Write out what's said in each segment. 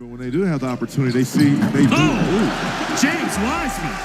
But when they do have the opportunity, they do. James Wiseman.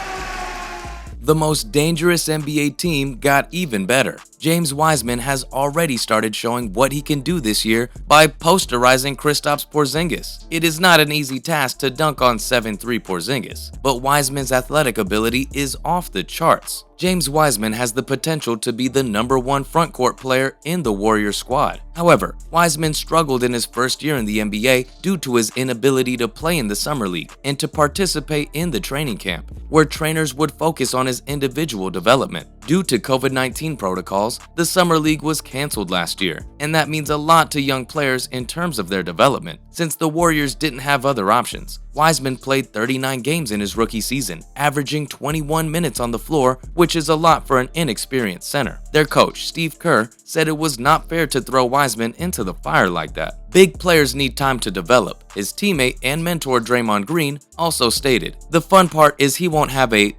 The most dangerous NBA team got even better. James Wiseman has already started showing what he can do this year by posterizing Kristaps Porzingis. It is not an easy task to dunk on 7'3" Porzingis, but Wiseman's athletic ability is off the charts. James Wiseman has the potential to be the #1 frontcourt player in the Warriors squad. However, Wiseman struggled in his first year in the NBA due to his inability to play in the summer league and to participate in the training camp, where trainers would focus on his individual development. Due to COVID-19 protocols, the summer league was canceled last year, and that means a lot to young players in terms of their development, since the Warriors didn't have other options. Wiseman played 39 games in his rookie season, averaging 21 minutes on the floor, which is a lot for an inexperienced center. Their coach, Steve Kerr, said it was not fair to throw Wiseman into the fire like that. Big players need time to develop. His teammate and mentor Draymond Green also stated, "The fun part is he won't have a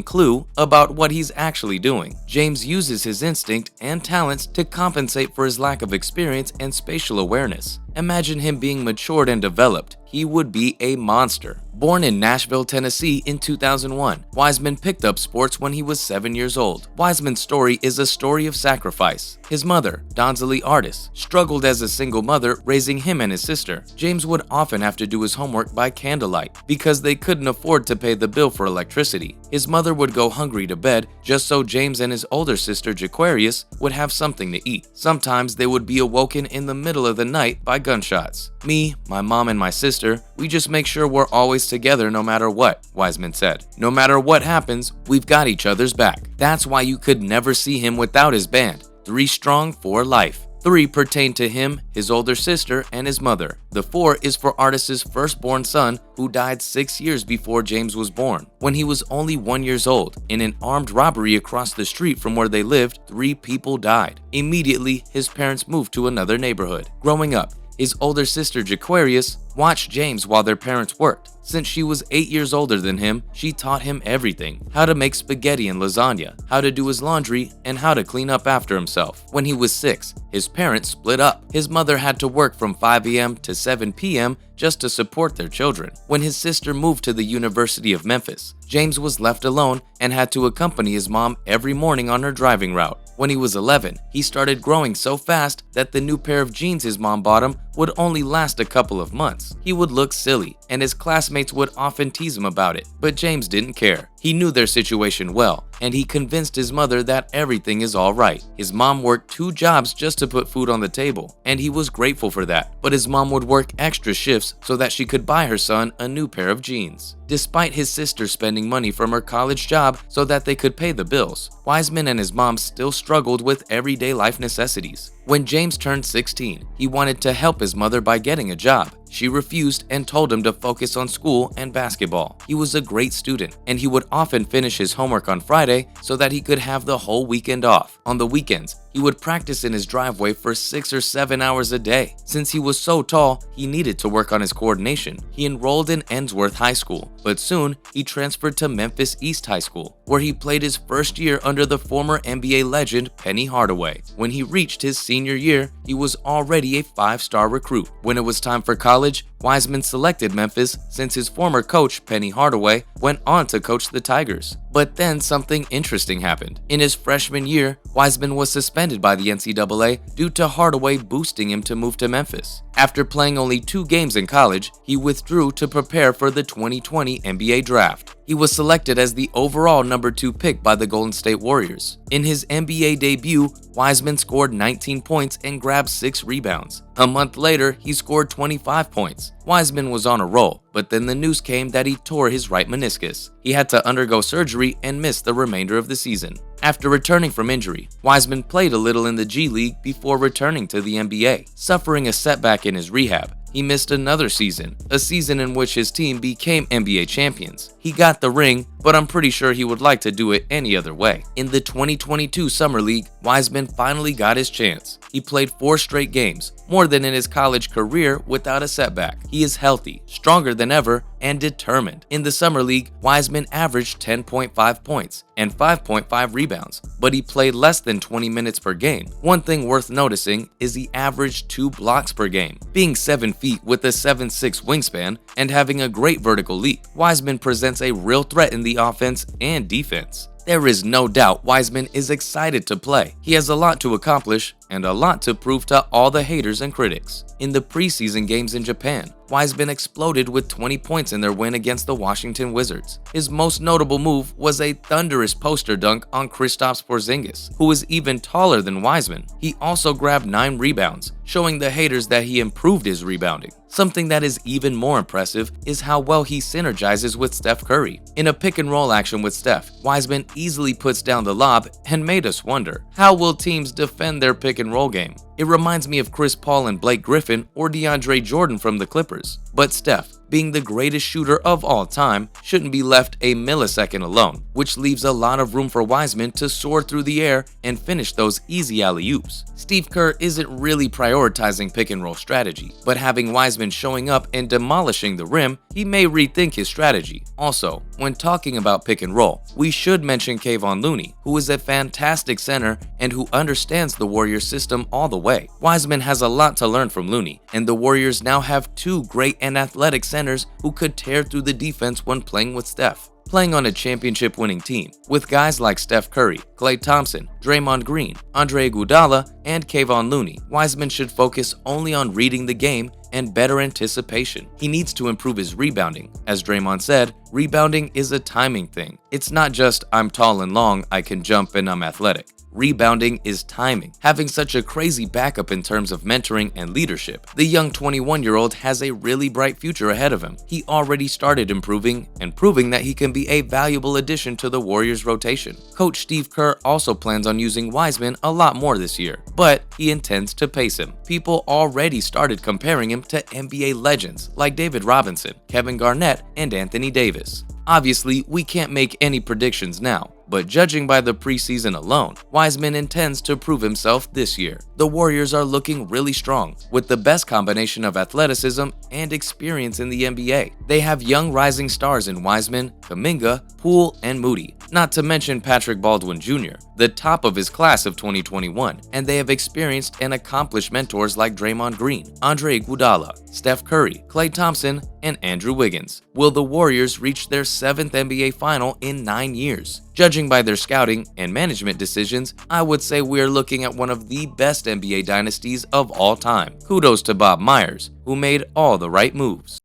clue about what he's actually doing. James uses his instinct and talents to compensate for his lack of experience and spatial awareness. Imagine him being matured and developed. He would be a monster." Born in Nashville, Tennessee in 2001, Wiseman picked up sports when he was 7 years old. Wiseman's story is a story of sacrifice. His mother, Donzeli Artis, struggled as a single mother raising him and his sister. James would often have to do his homework by candlelight because they couldn't afford to pay the bill for electricity. His mother would go hungry to bed just so James and his older sister, Jaquarius, would have something to eat. Sometimes they would be awoken in the middle of the night by gunshots. "Me, my mom, and my sister, we just make sure we're always together no matter what," Wiseman said. "No matter what happens, we've got each other's back." That's why you could never see him without his band. 3 strong, 4 life. 3 pertain to him, his older sister, and his mother. The 4 is for Artis' firstborn son, who died 6 years before James was born. When he was only 1 year old, in an armed robbery across the street from where they lived, 3 people died. Immediately, his parents moved to another neighborhood. Growing up, his older sister Jaquarius watched James while their parents worked. Since she was 8 years older than him, she taught him everything: how to make spaghetti and lasagna, how to do his laundry, and how to clean up after himself. When he was 6, his parents split up. His mother had to work from 5 a.m. to 7 p.m. just to support their children. When his sister moved to the University of Memphis, James was left alone and had to accompany his mom every morning on her driving route. When he was 11, he started growing so fast that the new pair of jeans his mom bought him would only last a couple of months. He would look silly, and his classmates would often tease him about it, but James didn't care. He knew their situation well, and he convinced his mother that everything is all right. His mom worked 2 jobs just to put food on the table, and he was grateful for that, but his mom would work extra shifts so that she could buy her son a new pair of jeans. Despite his sister spending money from her college job so that they could pay the bills, Wiseman and his mom still struggled with everyday life necessities. When James turned 16, he wanted to help his mother by getting a job. She refused and told him to focus on school and basketball. He was a great student, and he would often finish his homework on Friday so that he could have the whole weekend off. On the weekends, he would practice in his driveway for 6 or 7 hours a day. Since he was so tall, he needed to work on his coordination. He enrolled in Ensworth High School, but soon he transferred to Memphis East High School, where he played his first year under the former NBA legend Penny Hardaway. When he reached his senior year, he was already a 5-star recruit. When it was time for college, Wiseman selected Memphis since his former coach, Penny Hardaway, went on to coach the Tigers. But then something interesting happened. In his freshman year, Wiseman was suspended by the NCAA due to Hardaway boosting him to move to Memphis. After playing only 2 games in college, he withdrew to prepare for the 2020 NBA draft. He was selected as the overall #2 pick by the Golden State Warriors. In his NBA debut, Wiseman scored 19 points and grabbed 6 rebounds. A month later, he scored 25 points. Wiseman was on a roll, but then the news came that he tore his right meniscus. He had to undergo surgery and missed the remainder of the season. After returning from injury, Wiseman played a little in the G League before returning to the NBA. Suffering a setback in his rehab, he missed another season, a season in which his team became NBA champions. He got the ring, but I'm pretty sure he would like to do it any other way. In the 2022 Summer League, Wiseman finally got his chance. He played 4 straight games, more than in his college career, without a setback. He is healthy, stronger than ever, and determined. In the Summer League, Wiseman averaged 10.5 points and 5.5 rebounds, but he played less than 20 minutes per game. One thing worth noticing is he averaged 2 blocks per game. Being 7 feet with a 7'6" wingspan and having a great vertical leap, Wiseman presents a real threat in the offense and defense. There is no doubt Wiseman is excited to play. He has a lot to accomplish and a lot to prove to all the haters and critics. In the preseason games in Japan, Wiseman exploded with 20 points in their win against the Washington Wizards. His most notable move was a thunderous poster dunk on Kristaps Porzingis, who is even taller than Wiseman. He also grabbed 9 rebounds, showing the haters that he improved his rebounding. Something that is even more impressive is how well he synergizes with Steph Curry. In a pick-and-roll action with Steph, Wiseman easily puts down the lob and made us wonder, how will teams defend their pick-and-roll game? It reminds me of Chris Paul and Blake Griffin or DeAndre Jordan from the Clippers. But Steph, being the greatest shooter of all time, shouldn't be left a millisecond alone, which leaves a lot of room for Wiseman to soar through the air and finish those easy alley-oops. Steve Kerr isn't really prioritizing pick-and-roll strategy, but having Wiseman showing up and demolishing the rim, he may rethink his strategy. Also, when talking about pick-and-roll, we should mention Kevon Looney, who is a fantastic center and who understands the Warriors system all the way. Wiseman has a lot to learn from Looney, and the Warriors now have 2 great and athletic centers who could tear through the defense when playing with Steph. Playing on a championship-winning team, with guys like Steph Curry, Klay Thompson, Draymond Green, Andre Iguodala, and Kevon Looney, Wiseman should focus only on reading the game and better anticipation. He needs to improve his rebounding. As Draymond said, rebounding is a timing thing. It's not just I'm tall and long, I can jump and I'm athletic. Rebounding is timing. Having such a crazy backup in terms of mentoring and leadership, the young 21-year-old has a really bright future ahead of him. He already started improving and proving that he can be a valuable addition to the Warriors rotation. Coach Steve Kerr also plans on using Wiseman a lot more this year, but he intends to pace him. People already started comparing him to NBA legends like David Robinson, Kevin Garnett, and Anthony Davis. Obviously, we can't make any predictions now, but judging by the preseason alone, Wiseman intends to prove himself this year. The Warriors are looking really strong, with the best combination of athleticism and experience in the NBA. They have young rising stars in Wiseman, Kuminga, Poole, and Moody, not to mention Patrick Baldwin Jr., the top of his class of 2021, and they have experienced and accomplished mentors like Draymond Green, Andre Iguodala, Steph Curry, Klay Thompson, and Andrew Wiggins. Will the Warriors reach their 7th NBA final in 9 years? Judging by their scouting and management decisions, I would say we are looking at one of the best NBA dynasties of all time. Kudos to Bob Myers, who made all the right moves.